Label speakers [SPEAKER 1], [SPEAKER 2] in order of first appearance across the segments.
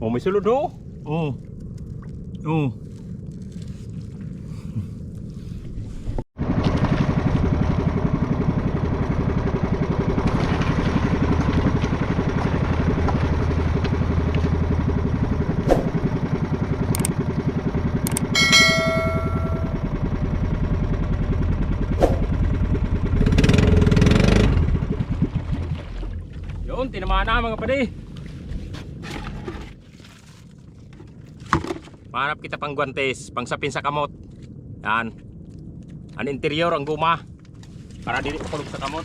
[SPEAKER 1] Oh, may sulod oh. Oh. Oh. Yun, tinamaan na mga padi. Mahanap kita pang guantes, pang sapin sa kamot. Yan. Ang interior, ang guma. Para dili upulog sa kamot.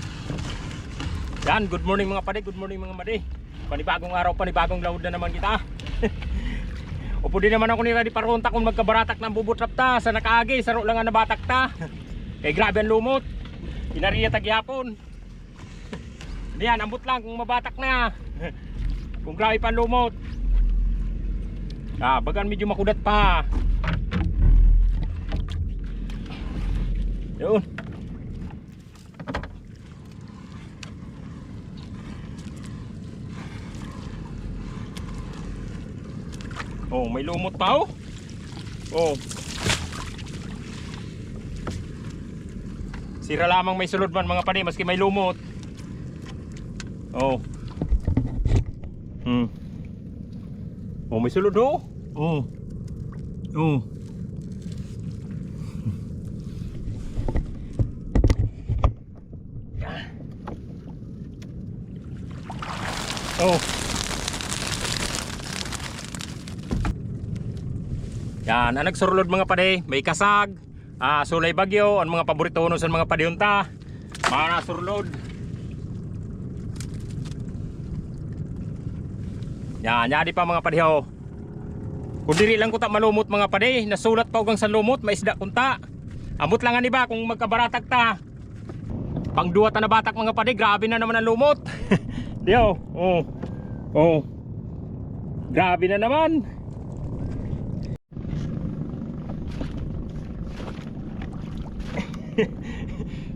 [SPEAKER 1] Yan, good morning mga padi, good morning mga madi. Panibagong araw, panibagong laud na naman kita. Upo din naman ako ni Radi Paronta kung magkabaratak ng bubutrap ta. Sa nakaagi, saro lang ang nabatak ta. Kay grabe ang lumot. Inariya tagyapon. Yan, ambot lang kung mabatak na. Kung grabe pa ang lumot. Bagan medyo makudat pa. Yun. Oh, may lumot pa oh. Oh. Sira lamang may sulod man mga padi maski may lumot. Oh. Oh, may sulod oh. Oh. Oh. Oh. Yan, ang nagsurlod mga pade, may kasag, sulay bagyo, ang mga paborito no sa mga padiyunta. Mga nasurlod. Yan, yadi pa mga padiho. Kung diri lang ko ta malumot mga padi, nasulat pa ugang sa lumot, maisda kunta. Amot lang ani ba kung magkabaratag ta. Pang duwa ta na batak mga padi, grabe na naman ang lumot. Diyo, oh. Oh. Grabe na naman.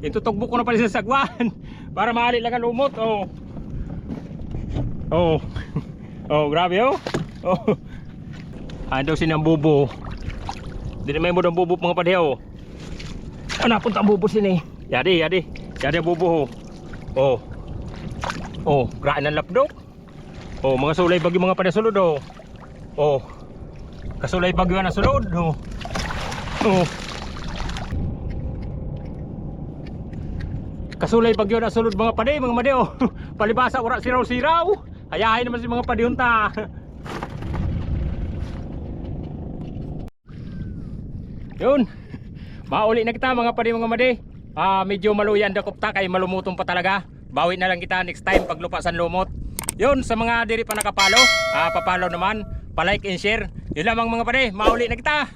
[SPEAKER 1] Itutugbo ko na pala sa sagwan para maali lang ang lumot, oh. Oh. Oh, grabe oh. Oh. Daw sinang bubo. Di na may mo ng bubo mga padiho. Napunta ang bubo sini. Yadi, yadi. Yadi ang bubo. Oh. Oh, graan ang lapdok. Oh, mga sulay bagyo mga padiho sulod oh. Oh. Kasulay bagyo na sulod oh. Oh. Kasulay bagyo na sulod mga padiho, mga madiho. Palibasa ora siraw-siraw. Hayahin naman si mga padihunta. Yun. Mauli na kita mga padi mga madi. Medyo maluyan dakop ta kay malumutong pa talaga. Bawi na lang kita next time pag lupasan lumot. Yun, sa mga diri pa nakapalo, papalo naman, pa-like and share. Yun lamang mga padi, mauli na kita.